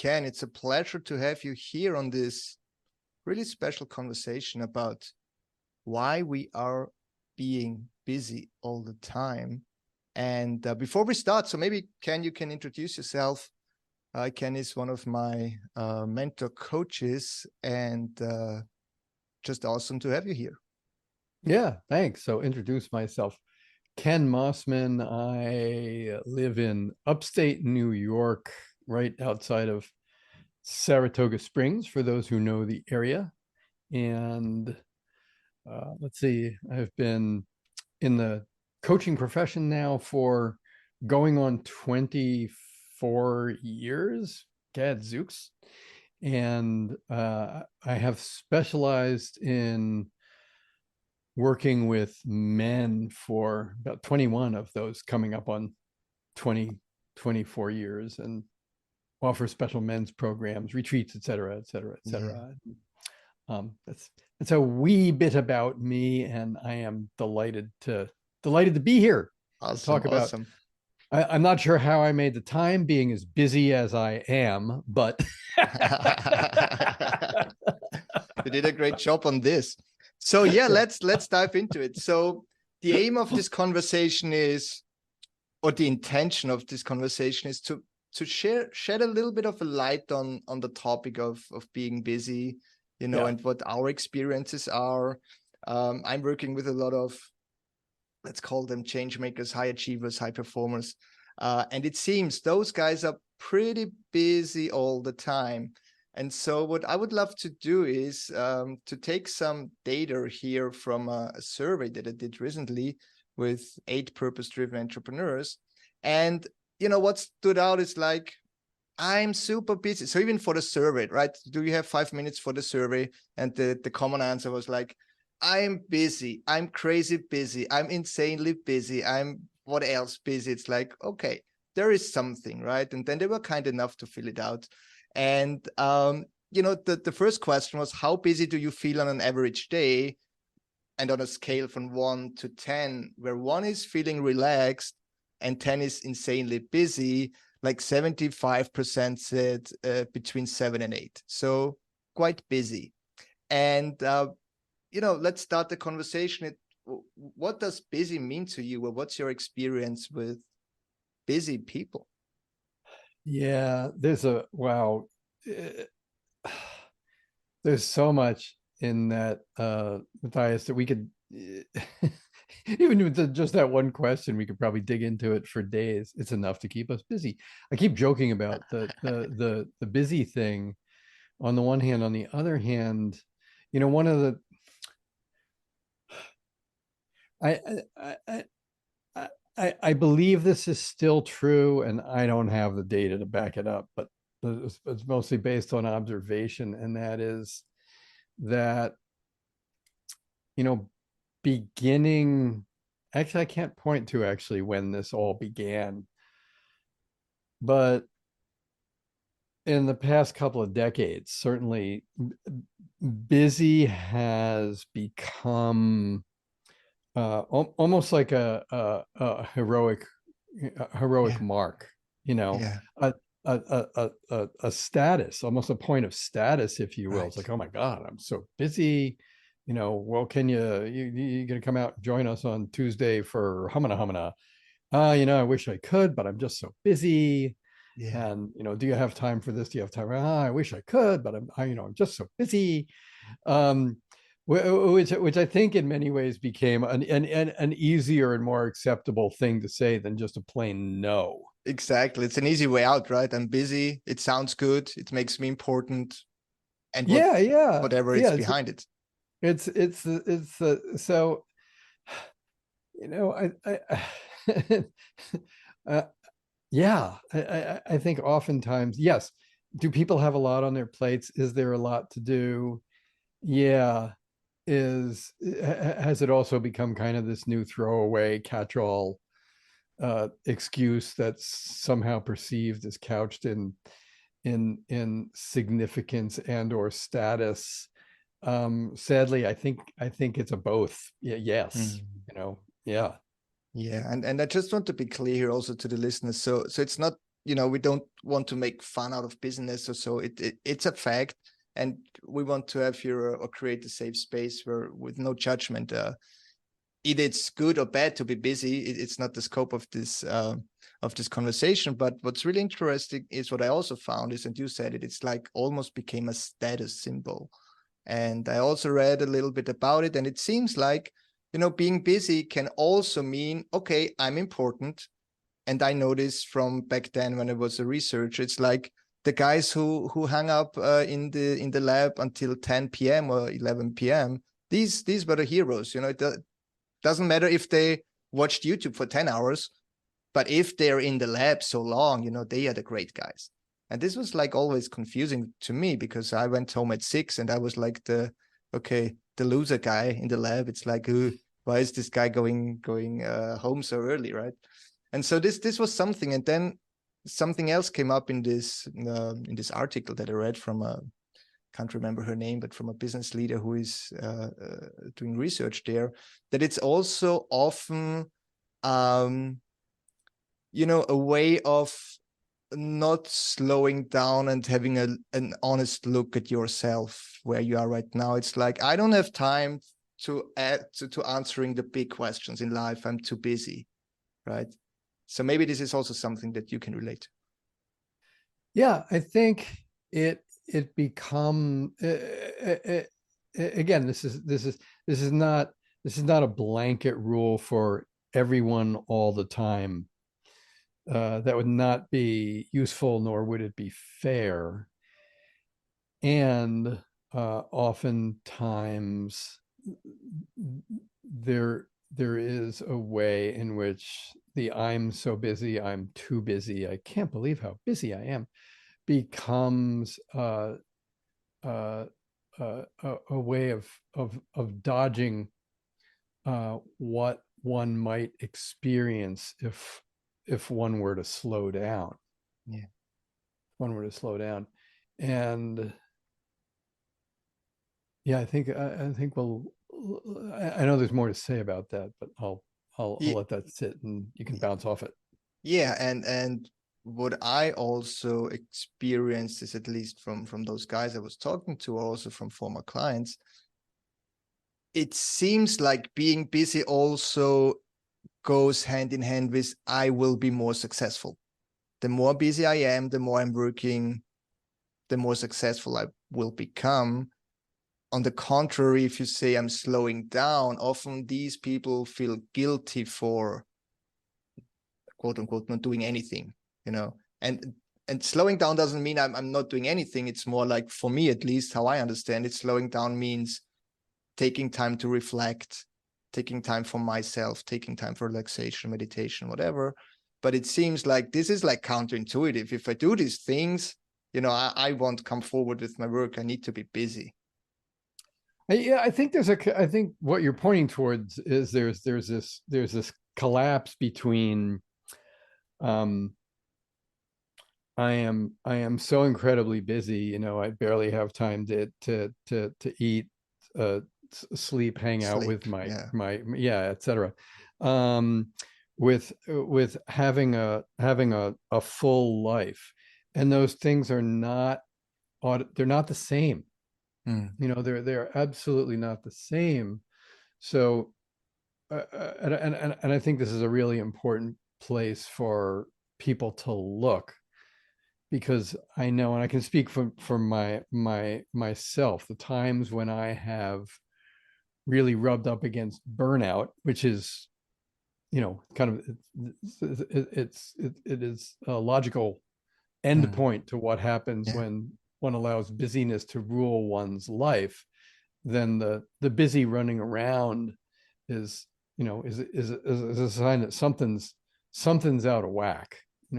Ken, it's a pleasure to have you here on this really special conversation about why we are being busy all the time. And before we start, so maybe Ken, you can introduce yourself. Ken is one of my mentor coaches, and just awesome to have you here. Yeah, thanks. So introduce myself. Ken Mossman. I live in upstate New York, right outside of Saratoga Springs, for those who know the area. And let's see, I've been in the coaching profession now for going on 24 years, gadzooks. And I have specialized in working with men for about 21 of those, coming up on 24 years, and offer special men's programs, retreats, et cetera, et cetera, et cetera. Yeah. That's a wee bit about me, and I am delighted to be here. Awesome, to talk about. Awesome. I'm not sure how I made the time, being as busy as I am, but you did a great job on this. So yeah, let's dive into it. So the aim of this conversation is, or the intention of this conversation is to shed a little bit of a light on the topic of being busy, you know, and what our experiences are. I'm working with a lot of, let's call them change makers, high achievers, high performers. And it seems those guys are pretty busy all the time. And so what I would love to do is to take some data here from a survey that I did recently with 8 purpose-driven entrepreneurs. And, you know, what stood out is like, I'm super busy. So even for the survey, right? Do you have 5 minutes for the survey? And the common answer was like, I'm busy. I'm crazy busy. I'm insanely busy. I'm what else busy? It's like, okay, there is something, right? And then they were kind enough to fill it out. And, you know, the first question was, how busy do you feel on an average day? And on a scale from 1 to 10, where 1 is feeling relaxed and 10 is insanely busy, like 75% said between 7 and 8. So quite busy. And, you know, let's start the conversation. What does busy mean to you? Or what's your experience with busy people? Yeah, there's there's so much in that, Matthias, that we could even with just that one question, we could probably dig into it for days. It's enough to keep us busy. I keep joking about the busy thing on the one hand. On the other hand, you know, one of the I believe this is still true, and I don't have the data to back it up, but it's mostly based on observation, and that is that, you know, actually, I can't point to actually when this all began, but in the past couple of decades, certainly busy has become almost like a heroic mark, you know, a status, almost a point of status, if you will. Right. It's like, oh my God, I'm so busy. You know, well, can you gonna come out and join us on Tuesday for Humana? You know, I wish I could, but I'm just so busy. Yeah. And, you know, do you have time for this? Do you have time? I wish I could, but I'm just so busy. Which I think in many ways became an easier and more acceptable thing to say than just a plain no. Exactly. It's an easy way out, right? I'm busy. It sounds good. It makes me important. And whatever is behind it. It's so, you know, I think oftentimes, yes. Do people have a lot on their plates? Is there a lot to do? Yeah. Has it also become kind of this new throwaway catch-all excuse that's somehow perceived as couched in significance and or status? Sadly, I think it's a both. Yes. You know, yeah. Yeah, and I just want to be clear here also to the listeners. So it's not we don't want to make fun out of business or so. It's a fact, and we want to have here or create a safe space where with no judgment. Either it's good or bad to be busy. It's not the scope of this conversation. But what's really interesting is what I also found is, and you said it, it's like almost became a status symbol. And I also read a little bit about it, and it seems like, being busy can also mean, okay, I'm important. And I know this from back then when I was a researcher. It's like the guys who hung up in the lab until 10 p.m. or 11 p.m. These were the heroes. It doesn't matter if they watched YouTube for 10 hours, but if they're in the lab so long, they are the great guys. And this was like always confusing to me, because I went home at 6 and I was like the loser guy in the lab. It's like, why is this guy going home so early, right? And so this was something. And then something else came up in this article that I read from can't remember her name, but from a business leader who is doing research there, that it's also often, a way of not slowing down and having an honest look at yourself where you are right now. It's like, I don't have time to add to answering the big questions in life. I'm too busy, right? So maybe this is also something that you can relate to. Yeah, I think it become again, this is not a blanket rule for everyone all the time. That would not be useful, nor would it be fair. And oftentimes there is a way in which the I'm so busy, I'm too busy, I can't believe how busy I am, becomes a way of dodging what one might experience if one were to slow down. Yeah. One were to slow down. And yeah, I think we'll, I know there's more to say about that, but I'll let that sit and you can bounce off it. Yeah, and what I also experienced is, at least from those guys I was talking to, or also from former clients, it seems like being busy also goes hand in hand with, I will be more successful. The more busy I am, the more I'm working, the more successful I will become. On the contrary, if you say I'm slowing down, often these people feel guilty for, quote unquote, not doing anything, and slowing down doesn't mean I'm not doing anything. It's more like, for me at least, how I understand it, slowing down means taking time to reflect, taking time for myself, taking time for relaxation, meditation, whatever. But it seems like this is like counterintuitive. If I do these things, I won't come forward with my work. I need to be busy. Yeah, I think I think what you're pointing towards is there's this collapse between I am so incredibly busy, I barely have time to eat, sleep, hang out with etc. With having a full life, and those things are not, they're not the same. They're absolutely not the same. So and I think this is a really important place for people to look, because I know, and I can speak for myself, the times when I have really rubbed up against burnout, which is, kind of, it is a logical end point to what happens when one allows busyness to rule one's life. Then the busy running around is a sign that something's out of whack.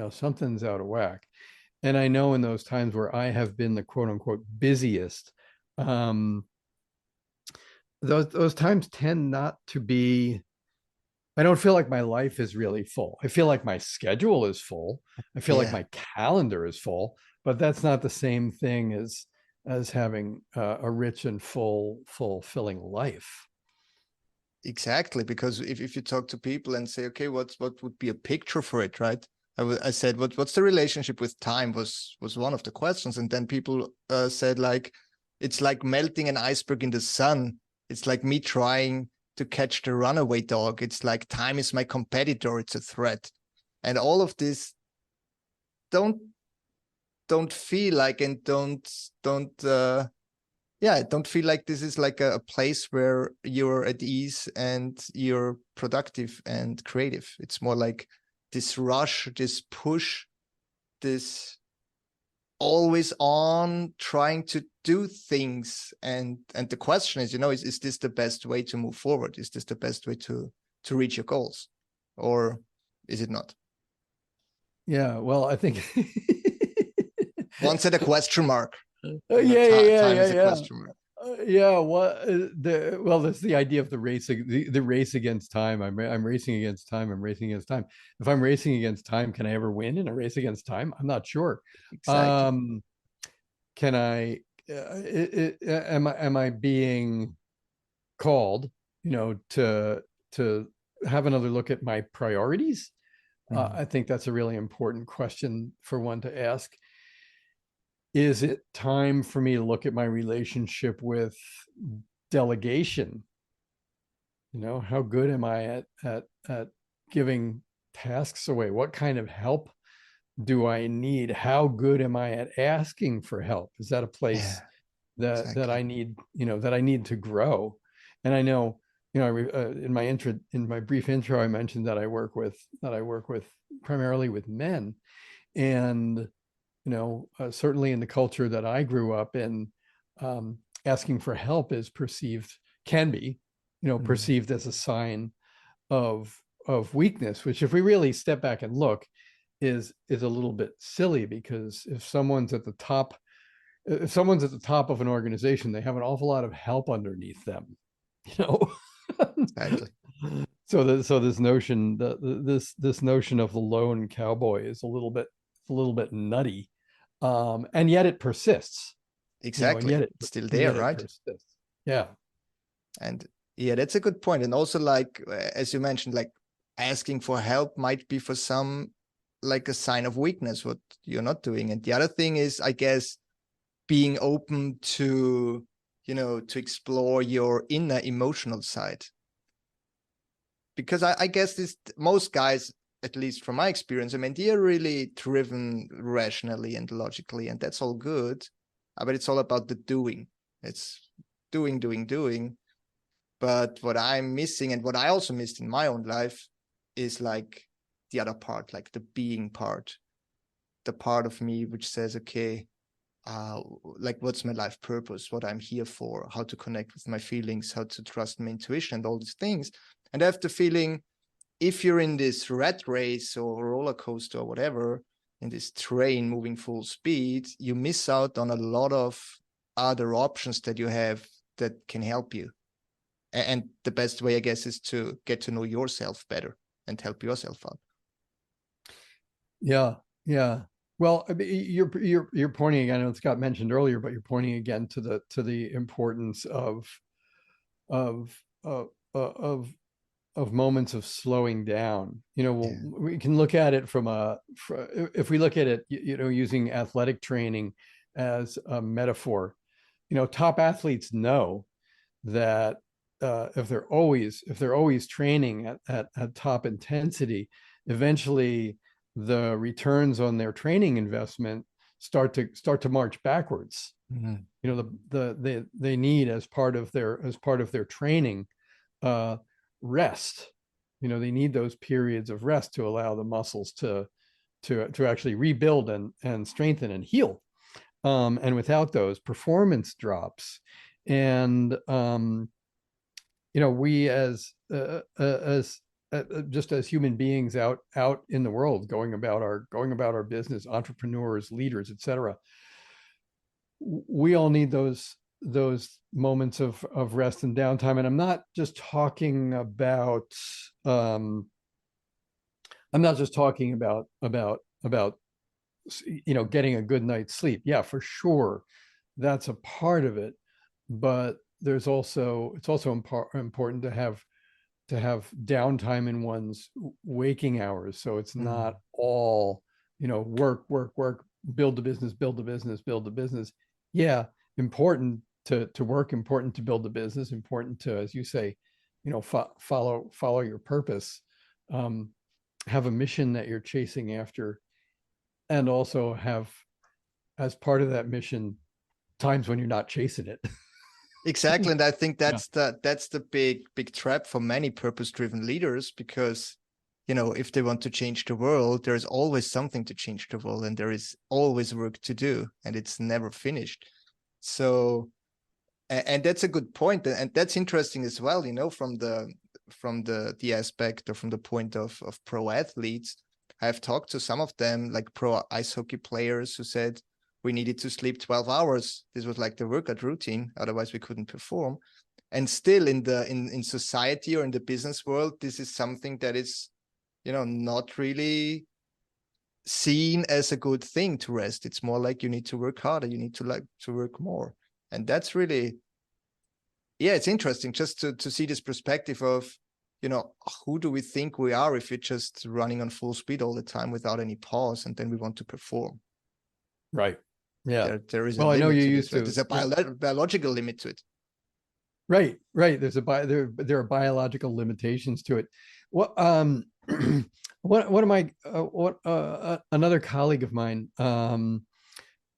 Something's out of whack. And I know in those times where I have been the quote unquote busiest, those times tend not to be, I don't feel like my life is really full. I feel like my schedule is full. I feel like my calendar is full, but that's not the same thing as having a rich and fulfilling life. Exactly, because if you talk to people and say, okay, what would be a picture for it, right? I said, what's the relationship with time was one of the questions. And then people said, like, it's like melting an iceberg in the sun. It's like me trying to catch the runaway dog. It's like time is my competitor. It's a threat. And all of this don't feel like, and don't feel like this is like a place where you're at ease and you're productive and creative. It's more like this rush, this push, this always on trying to do things. And the question is, is this the best way to move forward? Is this the best way to reach your goals? Or is it not? Yeah, well, I think Once at a question mark. Yeah. Is a question mark. Yeah, there's the idea of the race against time. I'm racing against time. I'm racing against time. If I'm racing against time, can I ever win in a race against time? I'm not sure. Exactly. Can I? Am I being called, to have another look at my priorities? I think that's a really important question for one to ask. Is it time for me to look at my relationship with delegation? How good am I at giving tasks away? What kind of help do I need? How good am I at asking for help? Is that a place that I need, that I need to grow? And I know, in my brief intro, I mentioned that I work with primarily with men, and certainly in the culture that I grew up in, asking for help can be perceived as a sign of weakness, which, if we really step back and look, is a little bit silly, because if someone's at the top of an organization, they have an awful lot of help underneath them, Exactly. So this notion of the lone cowboy is a little bit nutty, and yet it persists. Exactly. And it's still there, right? Yeah. And yeah, that's a good point. And also, like, as you mentioned, like, asking for help might be for some like a sign of weakness, what you're not doing. And the other thing is, I guess, being open to, to explore your inner emotional side. Because I guess most guys, at least from my experience, I mean, they're really driven rationally and logically, and that's all good. But it's all about the doing. It's doing. But what I'm missing, and what I also missed in my own life, is like the other part, like the being part, the part of me which says, okay, like, what's my life purpose, what I'm here for, how to connect with my feelings, how to trust my intuition, and all these things. And I have the feeling, if you're in this rat race or roller coaster or whatever, in this train moving full speed, you miss out on a lot of other options that you have that can help you. And the best way, I guess, is to get to know yourself better and help yourself out. Yeah. Well, I mean, you're pointing, I know Scott mentioned earlier, but you're pointing again to the importance of moments of slowing down. We can look at it if we look at it, using athletic training as a metaphor. Top athletes know that if they're always training at top intensity, eventually the returns on their training investment start to march backwards. They need, as part of their training, rest. They need those periods of rest to allow the muscles to actually rebuild and strengthen and heal. And without those, performance drops. And we as just as human beings out in the world, going about our business, entrepreneurs, leaders, etc., we all need those moments of rest and downtime. And I'm not just talking about getting a good night's sleep. Yeah, for sure, that's a part of it. But it's also important to have to have downtime in one's waking hours. So it's not all, work, work, work, build the business, build the business, build the business. Yeah, important to work, important to build the business, important to, as you say, follow your purpose, have a mission that you're chasing after, and also have, as part of that mission, times when you're not chasing it. Exactly. And I think Yeah. that's the big trap for many purpose-driven leaders, because, if they want to change the world, there's always something to change the world, and there is always work to do, and it's never finished. So, and that's a good point. And that's interesting as well, from the aspect, or from the point of pro athletes. I've talked to some of them, like pro ice hockey players, who said we needed to sleep 12 hours. This was like the workout routine. Otherwise we couldn't perform. And still in society or in the business world, this is something that is, not really seen as a good thing to rest. It's more like you need to work harder. You need to work more. And that's really, yeah, it's interesting just to see this perspective of, who do we think we are if we're just running on full speed all the time without any pause, and then we want to perform. Right. Yeah. There is a Well, I know limit you to used this, right? to. There's a Yeah. biological limit to it. Right. Right. There are biological limitations to it. What what am I another colleague of mine, Dr.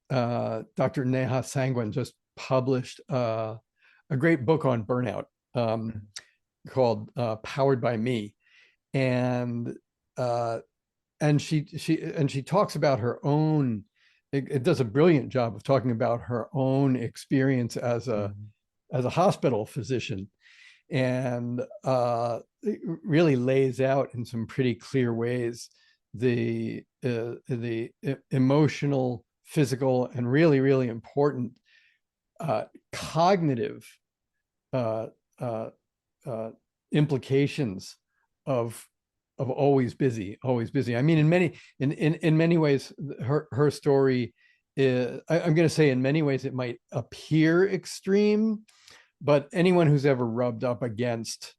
Neha Sangwan, just published a great book on burnout, called Powered by Me. And she talks about her own, it does a brilliant job of talking about her own experience as a hospital physician, and it really lays out in some pretty clear ways the emotional, physical, and really, really important cognitive uh, uh, implications of always busy, always busy. I mean, in many ways, her story is, I'm going to say, in many ways it might appear extreme, but anyone who's ever rubbed up against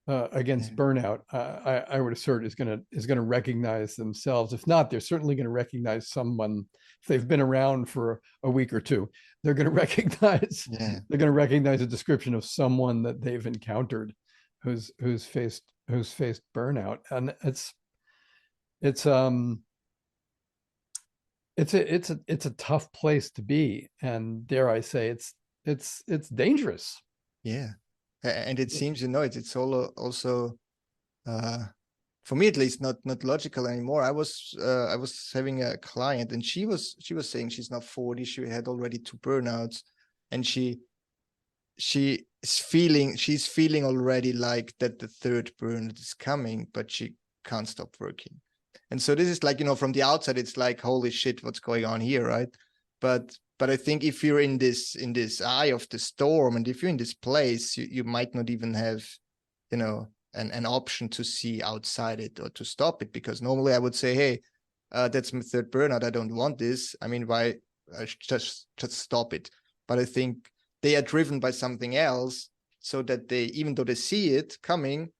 burnout, I would assert, is going to recognize themselves. If not, they're certainly going to recognize someone. If they've been around for a week or two, they're going to recognize a description of someone that they've encountered who's faced burnout. And it's a tough place to be, and dare I say, it's dangerous. Yeah. And it seems, it's all also, for me at least, not logical anymore. I was having a client, and she was saying she's now 40. She had already 2 burnouts, and she's feeling already like that the 3rd burnout is coming, but she can't stop working. And so this is like, from the outside, it's like, holy shit, what's going on here, right? But I think if you're in this eye of the storm, and if you're in this place, you might not even have, an option to see outside it or to stop it. Because normally I would say, hey, that's my 3rd burnout. I don't want this. I mean, why? Just stop it. But I think they are driven by something else, so that they, even though they see it coming,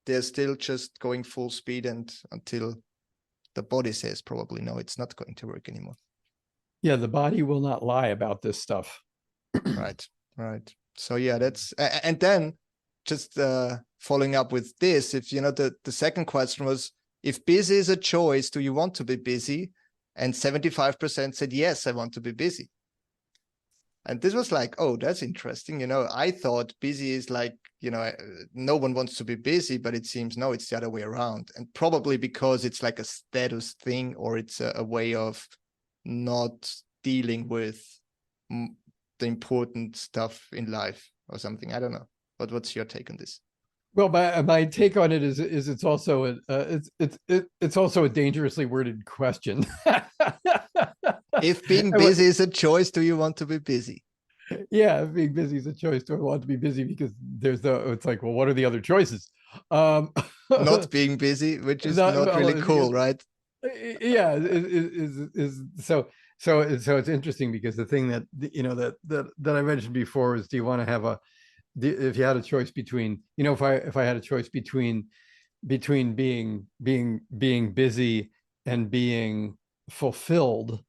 they're still just going full speed, and until the body says probably, no, it's not going to work anymore. Yeah, the body will not lie about this stuff. Right. So yeah, that's, and then just following up with this, if the second question was, if busy is a choice, do you want to be busy? And 75% said yes, I want to be busy. And this was like, oh, that's interesting. I thought busy is like, no one wants to be busy, but it seems no, it's the other way around. And probably because it's like a status thing, or it's a way of not dealing with the important stuff in life or something. I don't know. But what's your take on this? Well, my take on it is it's also it's also a dangerously worded question. If being busy is a choice, do you want to be busy? Yeah, if being busy is a choice, do I want to be busy? Because it's like, well, what are the other choices? Not being busy, which is not really cool, right? Yeah, is so it's interesting, because the thing that I mentioned before is, do you want to have if you had a choice between, you know, if I had a choice between being busy and being fulfilled,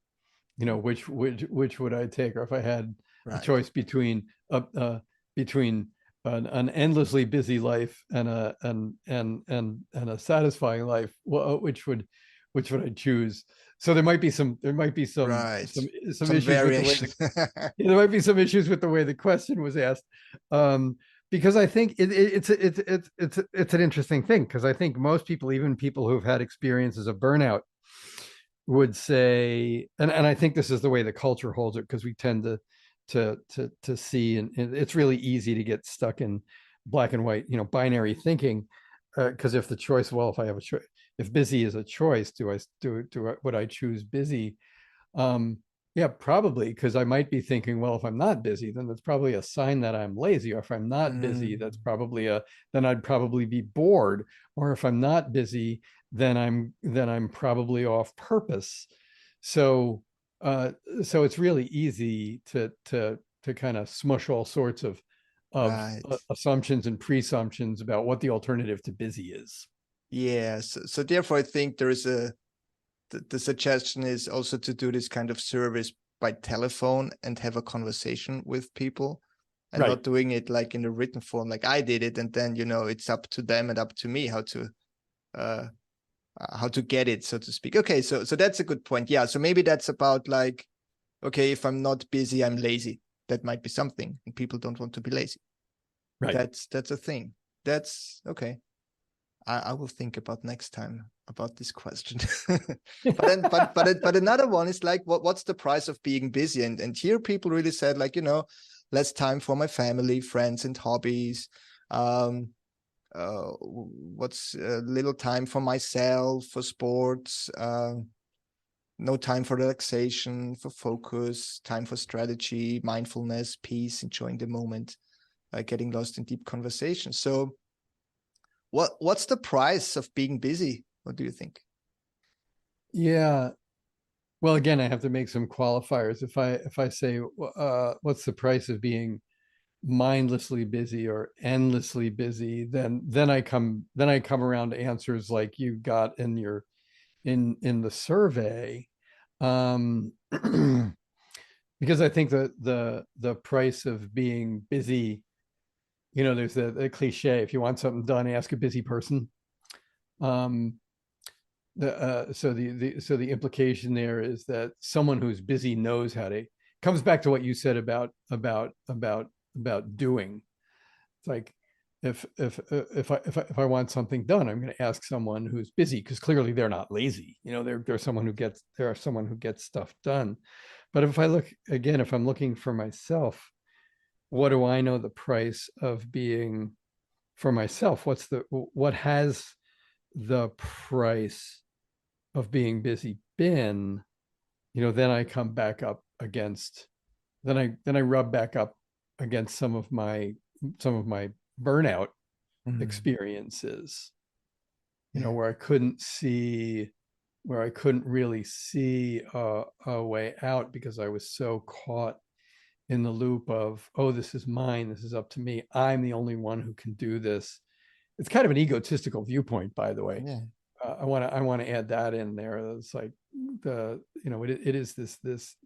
you know, which would I take? Or if I had a Right. choice between an endlessly busy life and a satisfying life, well, which would I choose? So there might be Right. some Some issues with the way variation. there might be some issues with the way the question was asked, because I think it's an interesting thing, because I think most people, even people who've had experiences of burnout, would say, and I think this is the way the culture holds it, because we tend to see, and it's really easy to get stuck in black and white, you know, binary thinking, because if the choice, well, if I have a choice, if busy is a choice, would I choose busy? um yeah, probably, because I might be thinking, well, if I'm not busy, then that's probably a sign that I'm lazy, or if I'm not busy, that's Mm, probably then I'd probably be bored, or if I'm not busy, then I'm probably off purpose. So uh so it's really easy to kind of smush all sorts of right. assumptions and presumptions about what the alternative to busy is. Yeah. So therefore, I think there is the suggestion is also to do this kind of service by telephone and have a conversation with people, and Right. not doing it like in a written form like I did it, and then it's up to them and up to me uh how to get it, so to speak. Okay, so that's a good point. Yeah, so maybe that's about like, okay, if I'm not busy, I'm lazy. That might be something, and people don't want to be lazy. Right. That's a thing. That's okay. I will think about next time about this question. But then, but another one is like, what's the price of being busy? And here people really said, like, less time for my family, friends, and hobbies. Um, what's little time for myself, for sports. No time for relaxation, for focus, time for strategy, mindfulness, peace, enjoying the moment, getting lost in deep conversation. So what's the price of being busy? What do you think? Yeah. Well, again, I have to make some qualifiers. If I say, what's the price of being mindlessly busy or endlessly busy, then I come around to answers like you got in your in the survey, um, because I think the price of being busy, you know, there's the cliche: if you want something done, ask a busy person. Um, so the implication there is that someone who's busy knows how to, comes back to what you said about doing. It's like, if I want something done, I'm going to ask someone who's busy, because clearly they're not lazy, you know, they're someone who gets, there are someone who gets stuff done. But if I look again, if I'm looking for myself, what do I know the price of being for myself? What has the price of being busy been? You know, then I come back up against, then I rub back up against some of my burnout Mm. experiences, you know, Yeah. where I couldn't really see a way out, because I was so caught in the loop of, oh, this is mine, this is up to me, I'm the only one who can do this. It's kind of an egotistical viewpoint, by the way. Yeah. I want to add that in there. It's like, it is this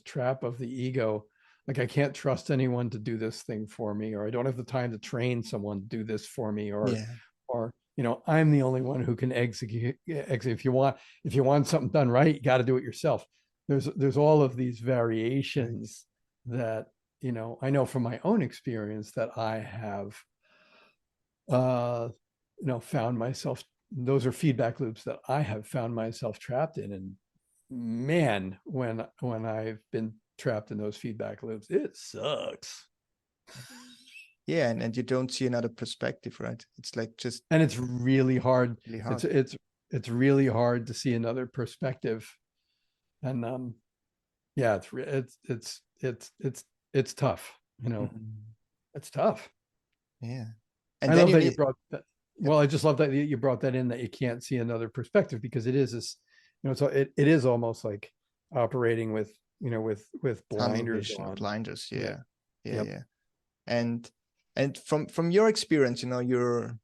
trap of the ego. Like, I can't trust anyone to do this thing for me, or I don't have the time to train someone to do this for me, Yeah. or you know, I'm the only one who can execute. If you want something done right, you got to do it yourself. There's all of these Right. variations that, you know, I know from my own experience that I have uh, you know, found myself, those are feedback loops that I have found myself trapped in. And man, when I've been trapped in those feedback loops, it sucks. Yeah, and you don't see another perspective, right? It's like just And it's really hard. really It's hard. it's it's really hard to see another perspective. And yeah, it's tough, you know. Mhm. It's tough. Yeah. And I then love you that you need, brought that. yeah, Well, I just love that you brought that in, that you can't see another perspective, because it is this, you know, so it is almost like operating with, you know, with tunnel blinders vision, on. blinders. Yeah. Yeah. Yeah. Yep. Yeah. And And from your experience, you're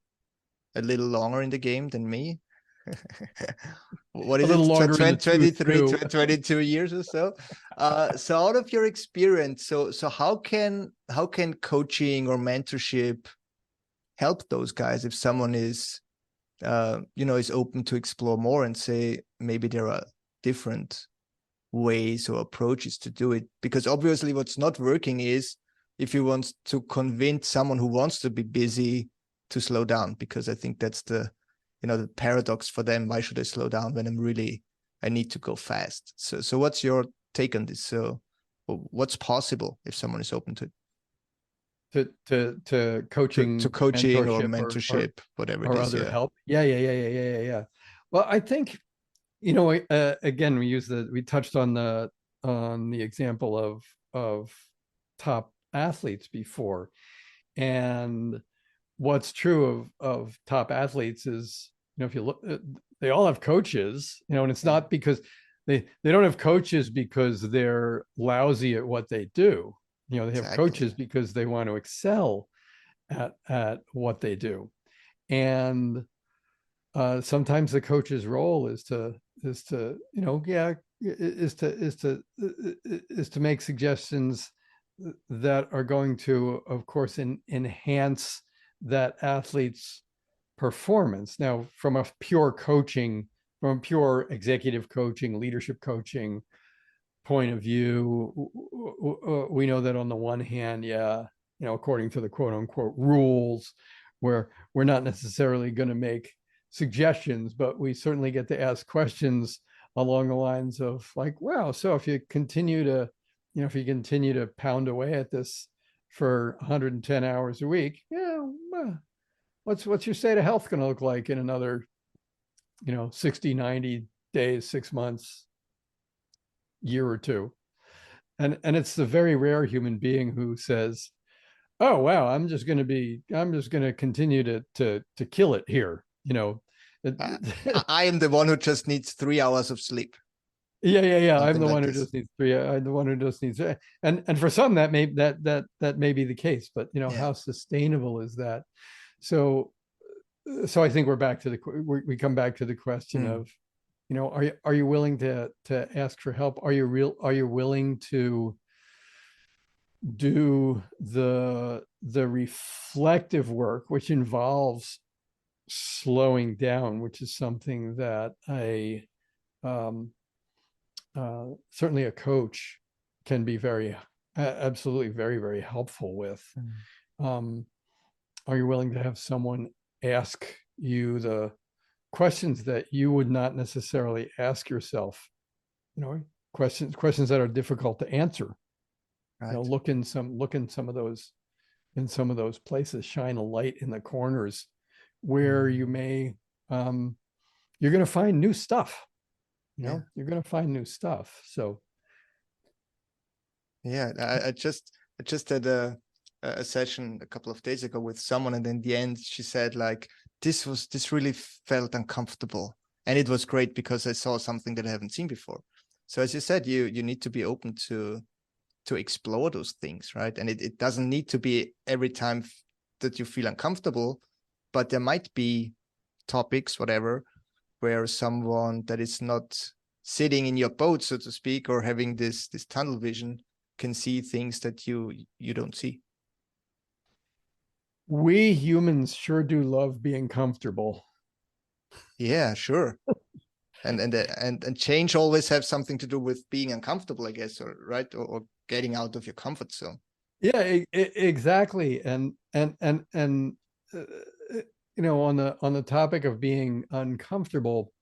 a little longer in the game than me. What is A little it? longer in the 23, tooth, too. 22 years or so. So out of your experience, so how can coaching or mentorship help those guys if someone is is open to explore more and say maybe there are different ways or approaches to do it? Because obviously what's not working is if you want to convince someone who wants to be busy to slow down, because I think that's the paradox for them. Why should I slow down when I need to go fast? So what's your take on this? So what's possible if someone is open to it? To coaching, To coaching or mentorship, mentorship, whatever it or is. other Yeah. help. Yeah. Well, I think, again, we touched on the example of top athletes before. And what's true of top athletes is, if you look, they all have coaches, and it's not because they don't have coaches because they're lousy at what they do. They have Exactly. coaches because they want to excel at what they do. And sometimes the coach's role is to make suggestions that are going to, of course, enhance that athlete's performance. Now, from a pure executive coaching, leadership coaching point of view, we know that on the one hand, according to the quote unquote rules, where we're not necessarily going to make suggestions, but we certainly get to ask questions along the lines of like, wow, so if you continue to pound away at this for 110 hours a week, what's your state of health going to look like in another 60, 90 days, 6 months, year or two? And it's the very rare human being who says, oh wow, I'm just going to continue to kill it here. I am the one who just needs 3 hours of sleep. Yeah. I'm Something the like one who this. just needs three. I'm the one who just needs, and for some that may be the case, but how sustainable is that? So I think we come back to the question of, are you willing to ask for help? Are you willing to do the reflective work, which involves slowing down, which is something that certainly a coach can be absolutely very, very helpful with. Are you willing to have someone ask you the questions that you would not necessarily ask yourself? Questions that are difficult to answer. Right. Look in some of those places, shine a light in the corners where you may you're going to find new stuff. You're going to find new stuff. So I just had a session a couple of days ago with someone, and in the end she said like, this really felt uncomfortable, and it was great because I saw something that I haven't seen before. So as you said, you need to be open to explore those things, right? And it doesn't need to be every time that you feel uncomfortable, but there might be topics, whatever, where someone that is not sitting in your boat, so to speak, or having this tunnel vision, can see things that you don't see. We humans sure do love being comfortable. Yeah, sure. And change always have something to do with being uncomfortable, I guess, or right, or getting out of your comfort zone. Yeah, exactly. And on the topic of being uncomfortable,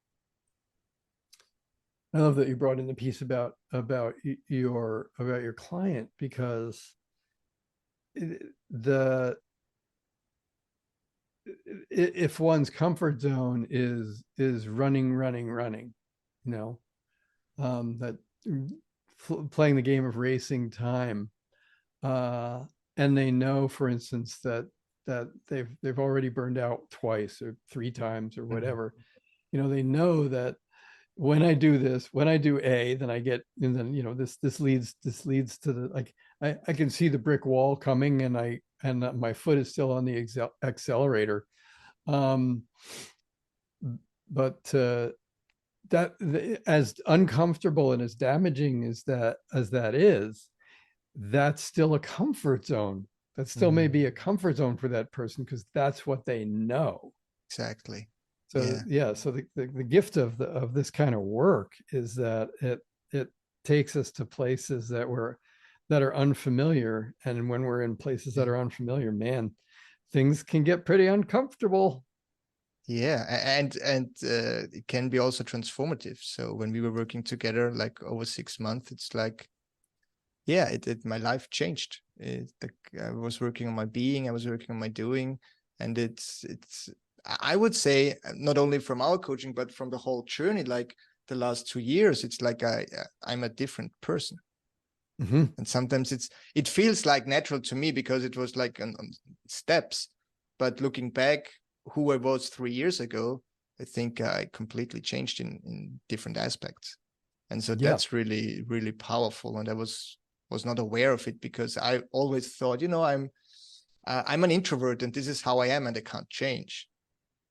I love that you brought in the piece about your client, because if one's comfort zone is running, that playing the game of racing time, and they know, for instance, that they've already burned out twice or 3 times or whatever. They know that when I do A, then I get, and then this leads to the, like, I can see the brick wall coming, and I my foot is still on the accelerator. Um, but as uncomfortable and as damaging as that is, that's still a comfort zone. That still may be a comfort zone for that person because that's what they know. Exactly. So yeah, so the gift of this kind of work is that it takes us to places that are unfamiliar, and when we're in places that are unfamiliar, man, things can get pretty uncomfortable. Yeah, and it can be also transformative. So when we were working together, like over 6 months, it's like, yeah, my life changed. I was working on my being, I was working on my doing, and it's I would say not only from our coaching but from the whole journey, like the last 2 years, it's like I'm a different person. And sometimes it feels like natural to me because it was like on steps, but looking back, who I was 3 years ago, I think I completely changed in different aspects. And so that's really, really powerful. And I was not aware of it because I always thought, I'm an introvert and this is how I am and I can't change.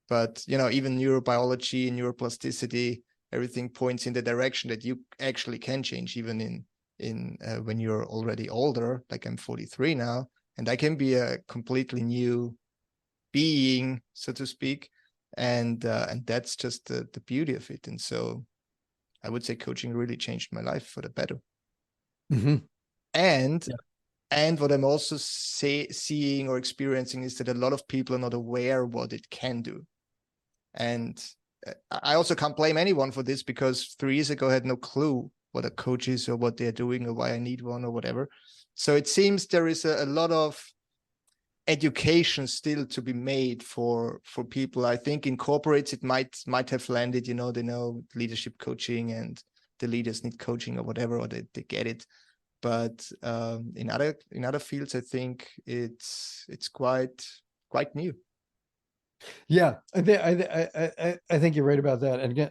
But, even neurobiology, neuroplasticity, everything points in the direction that you actually can change, even in when you're already older, like I'm 43 now, and I can be a completely new being, so to speak. And that's just the beauty of it. And so I would say coaching really changed my life for the better. And what I'm also seeing or experiencing is that a lot of people are not aware what it can do. And I also can't blame anyone for this because 3 years ago I had no clue what a coach is or what they're doing or why I need one or whatever. So it seems there is a lot of education still to be made for people. I think in corporates it might have landed, they know leadership coaching and the leaders need coaching or whatever, or they get it. But in other fields, I think it's quite new. Yeah, I think you're right about that. And again,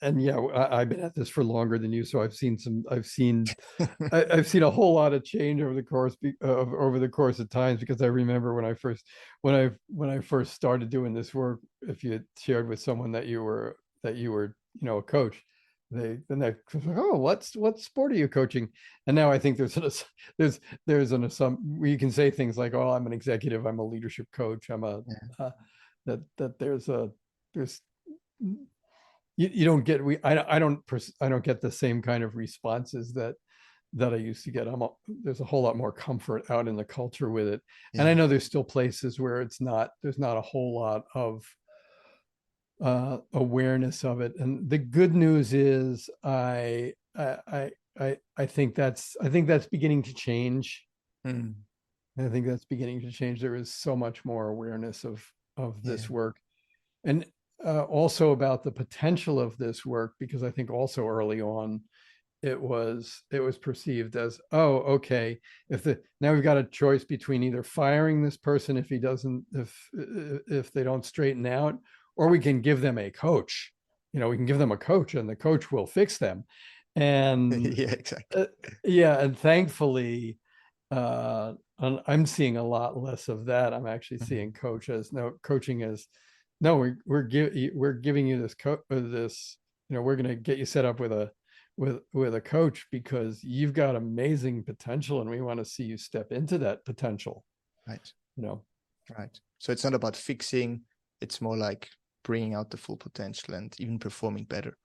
and yeah, I've been at this for longer than you, so I've seen I've seen a whole lot of change over the course of times. Because I remember when I first started doing this work, if you had shared with someone that you were a coach, they oh, what sport are you coaching? And now I think there's an assumption where you can say things like, oh, I'm an executive, I'm a leadership coach, I'm a that there's you don't get I don't get the same kind of responses that I used to get. There's a whole lot more comfort out in the culture with it. And I know there's still places where there's not a whole lot of awareness of it. And the good news is I think that's beginning to change. I think that's beginning to change. There is so much more awareness of this work, and also about the potential of this work, because I think also early on it was perceived as, oh, okay, now we've got a choice between either firing this person if they don't straighten out, or we can give them a coach. We can give them a coach and the coach will fix them. And Yeah, exactly. and thankfully I'm seeing a lot less of that. I'm actually seeing coaching as, no, we're giving you this we're going to get you set up with a coach because you've got amazing potential and we want to see you step into that potential. Right. Right. So it's not about fixing, it's more like bringing out the full potential and even performing better.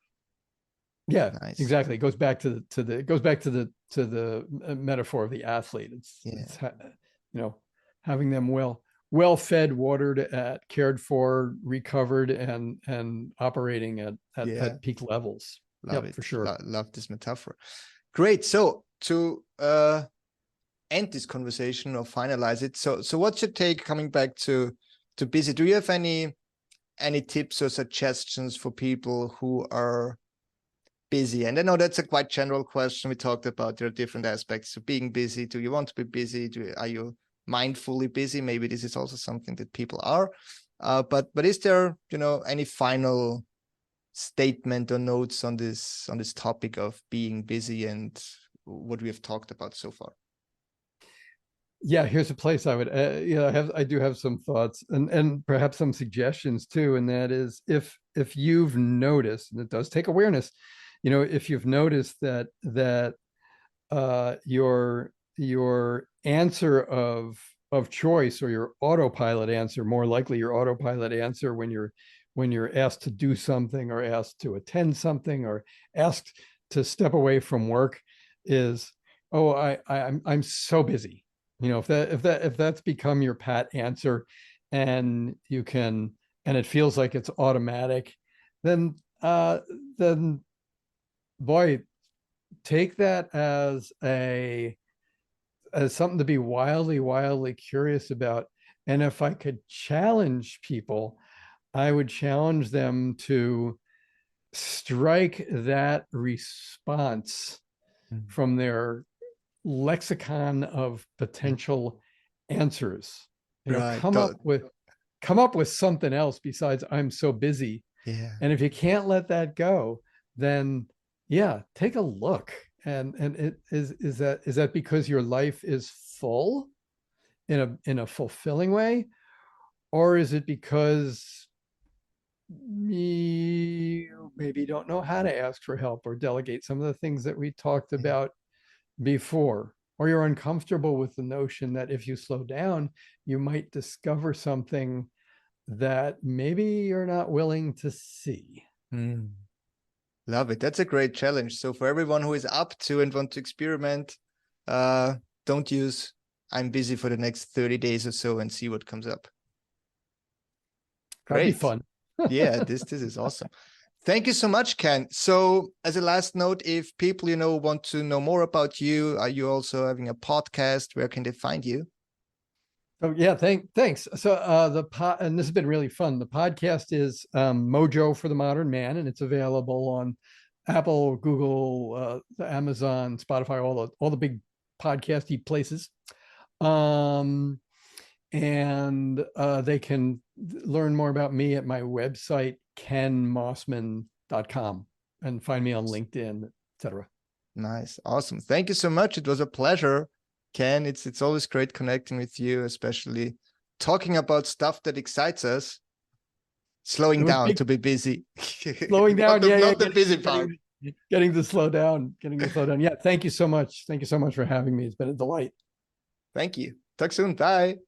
Yeah, nice. Exactly. It goes back to the metaphor of the athlete. It's having them well fed, watered, cared for, recovered, and operating at peak levels. Love it. For sure. Love this metaphor. Great. So to end this conversation or finalize it, so what's your take, coming back to busy? Do you have any tips or suggestions for people who are busy? And I know that's a quite general question. We talked about there are different aspects to being busy. Do you want to be busy? Are you mindfully busy? Maybe this is also something that people are. But is there, any final statement or notes on this topic of being busy and what we have talked about so far? yeah, here's a place I would, I do have some thoughts and perhaps some suggestions too. And that is if you've noticed, and it does take awareness, if you've noticed that your answer of choice, or your autopilot answer, more likely your autopilot answer when you're asked to do something, or asked to attend something, or asked to step away from work, is, oh, I'm so busy. If that's become your pat answer, and it feels like it's automatic, then then boy, take that as something to be wildly curious about. And if I could challenge people, I would challenge them to strike that response from their lexicon of potential answers. Right. Come up with something else besides "I'm so busy." Yeah. And if you can't let that go, then yeah, take a look. And is that because your life is full in a fulfilling way, or is it because you maybe don't know how to ask for help or delegate some of the things that we talked about before, or you're uncomfortable with the notion that if you slow down, you might discover something that maybe you're not willing to see. Love it. That's a great challenge. So for everyone who is up to and want to experiment, don't use "I'm busy" for the next 30 days or so, and see what comes up. That'd be Great. fun. Yeah, this is awesome. Thank you so much, Ken. So as a last note, if people, want to know more about you, are you also having a podcast? Where can they find you? Oh yeah, thanks. So and this has been really fun. The podcast is Mojo for the Modern Man, and it's available on Apple, Google, Amazon, Spotify, all the big podcasty places. And they can learn more about me at my website, kenmossman.com, and find me on LinkedIn, etc. Nice. Awesome. Thank you so much. It was a pleasure, Ken. It's always great connecting with you, especially talking about stuff that excites us. Slowing down to be busy. Slowing down, not the busy part. Getting to slow down. Yeah, thank you so much. Thank you so much for having me. It's been a delight. Thank you. Talk soon. Bye.